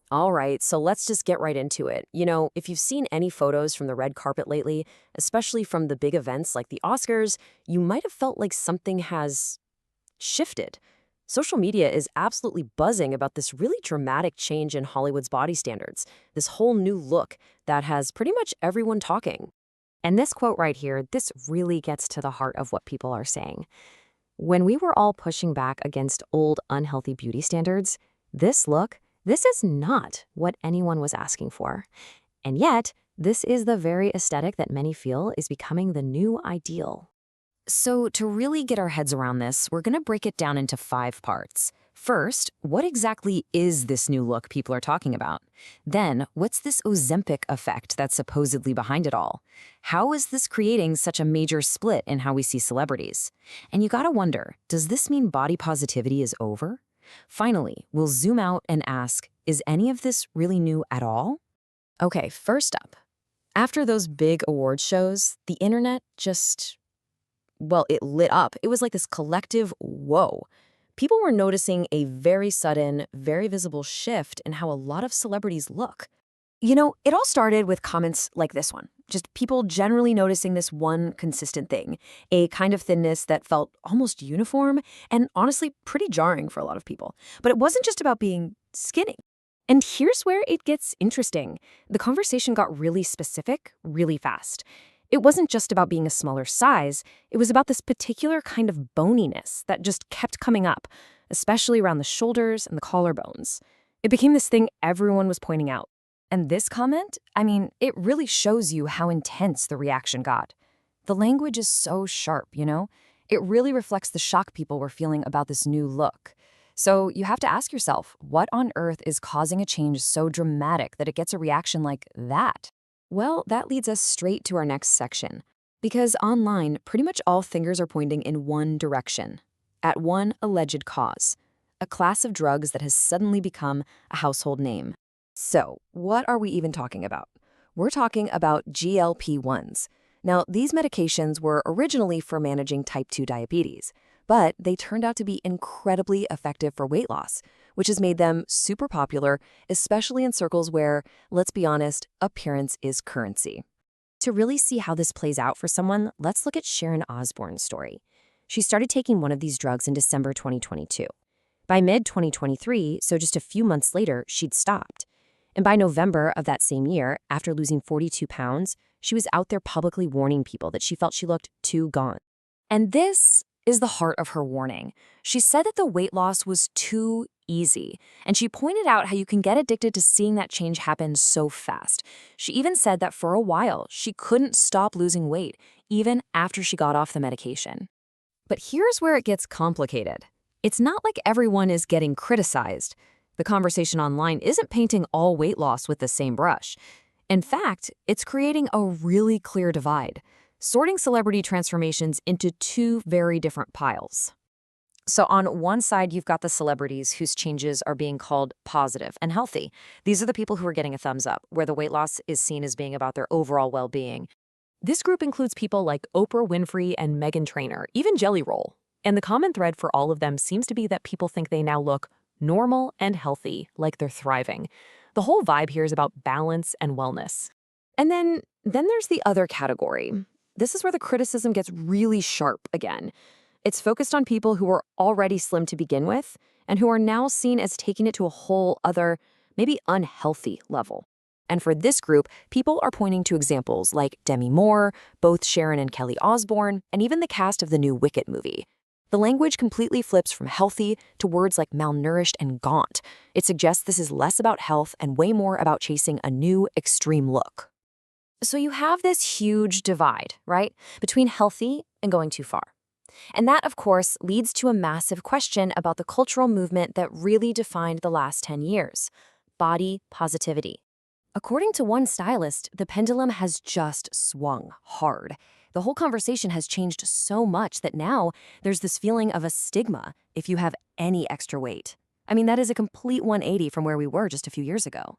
All right, so let's just get right into it. If you've seen any photos from the red carpet lately, especially from the big events like the Oscars, you might have felt like something has shifted. Social media is absolutely buzzing about this really dramatic change in Hollywood's body standards, this whole new look that has pretty much everyone talking. And this quote right here, this really gets to the heart of what people are saying. When we were all pushing back against old, unhealthy beauty standards, this is not what anyone was asking for. And yet, this is the very aesthetic that many feel is becoming the new ideal. So, to really get our heads around this, we're going to break it down into 5 parts. First, what exactly is this new look people are talking about? Then, what's this Ozempic effect that's supposedly behind it all? How is this creating such a major split in how we see celebrities? And you gotta wonder, does this mean body positivity is over? Finally, we'll zoom out and ask, is any of this really new at all? Okay, first up, after those big award shows, the internet just it lit up. It was like this collective whoa. People were noticing a very sudden, very visible shift in how a lot of celebrities look. It all started with comments like this one. Just people generally noticing this one consistent thing, a kind of thinness that felt almost uniform and honestly pretty jarring for a lot of people. But it wasn't just about being skinny. And here's where it gets interesting. The conversation got really specific really fast. It wasn't just about being a smaller size, it was about this particular kind of boniness that just kept coming up, especially around the shoulders and the collarbones. It became this thing everyone was pointing out. And this comment, it really shows you how intense the reaction got. The language is so sharp, It really reflects the shock people were feeling about this new look. So you have to ask yourself, what on earth is causing a change so dramatic that it gets a reaction like that? Well, that leads us straight to our next section. Because online, pretty much all fingers are pointing in one direction, at one alleged cause, a class of drugs that has suddenly become a household name. So, what are we even talking about? We're talking about GLP-1s. Now, these medications were originally for managing type 2 diabetes, but they turned out to be incredibly effective for weight loss, which has made them super popular, especially in circles where, let's be honest, appearance is currency. To really see how this plays out for someone, let's look at Sharon Osborne's story. She started taking one of these drugs in December 2022. By mid-2023, so just a few months later, she'd stopped. And by November of that same year, after losing 42 pounds, she was out there publicly warning people that she felt she looked too gaunt. And this is the heart of her warning. She said that the weight loss was too easy, and she pointed out how you can get addicted to seeing that change happen so fast. She even said that for a while, she couldn't stop losing weight, even after she got off the medication. But here's where it gets complicated. It's not like everyone is getting criticized. The conversation online isn't painting all weight loss with the same brush. In fact, it's creating a really clear divide, sorting celebrity transformations into 2 very different piles. So on one side, you've got the celebrities whose changes are being called positive and healthy. These are the people who are getting a thumbs up, where the weight loss is seen as being about their overall well-being. This group includes people like Oprah Winfrey and Meghan Trainor, even Jelly Roll. And the common thread for all of them seems to be that people think they now look normal and healthy, like they're thriving. The whole vibe here is about balance and wellness. And then there's the other category. This is where the criticism gets really sharp again. It's focused on people who were already slim to begin with and who are now seen as taking it to a whole other, maybe unhealthy level. And for this group, people are pointing to examples like Demi Moore, both Sharon and Kelly Osborne, and even the cast of the new Wicked movie. The language completely flips from healthy to words like malnourished and gaunt. It suggests this is less about health and way more about chasing a new, extreme look. So you have this huge divide, right, between healthy and going too far. And that, of course, leads to a massive question about the cultural movement that really defined the last 10 years: body positivity. According to one stylist, the pendulum has just swung hard. The whole conversation has changed so much that now there's this feeling of a stigma if you have any extra weight. That is a complete 180 from where we were just a few years ago.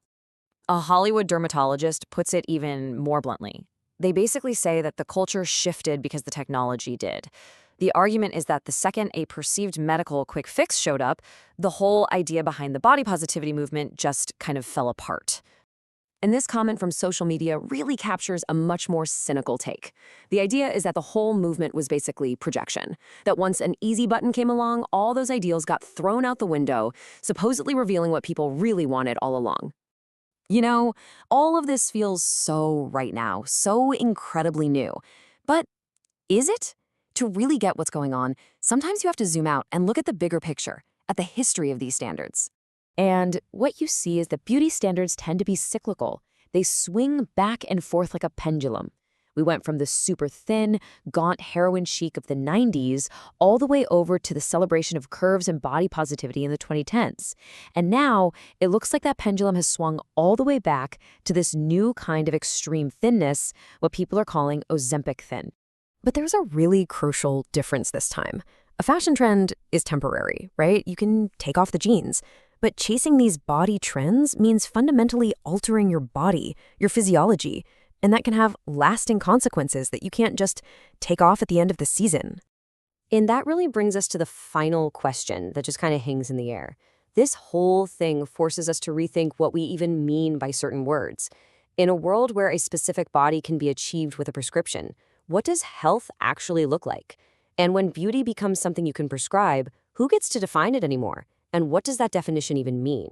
A Hollywood dermatologist puts it even more bluntly. They basically say that the culture shifted because the technology did. The argument is that the second a perceived medical quick fix showed up, the whole idea behind the body positivity movement just kind of fell apart. And this comment from social media really captures a much more cynical take. The idea is that the whole movement was basically projection, that once an easy button came along, all those ideals got thrown out the window, supposedly revealing what people really wanted all along. You know, all of this feels so right now, so incredibly new. But is it? To really get what's going on, sometimes you have to zoom out and look at the bigger picture, at the history of these standards. And what you see is that beauty standards tend to be cyclical. They swing back and forth like a pendulum. We went from the super thin, gaunt heroin chic of the 90s all the way over to the celebration of curves and body positivity in the 2010s. And now it looks like that pendulum has swung all the way back to this new kind of extreme thinness, what people are calling Ozempic thin. But there's a really crucial difference this time. A fashion trend is temporary, right? You can take off the jeans. But chasing these body trends means fundamentally altering your body, your physiology, and that can have lasting consequences that you can't just take off at the end of the season. And that really brings us to the final question that just kind of hangs in the air. This whole thing forces us to rethink what we even mean by certain words. In a world where a specific body can be achieved with a prescription, what does health actually look like? And when beauty becomes something you can prescribe, who gets to define it anymore? And what does that definition even mean?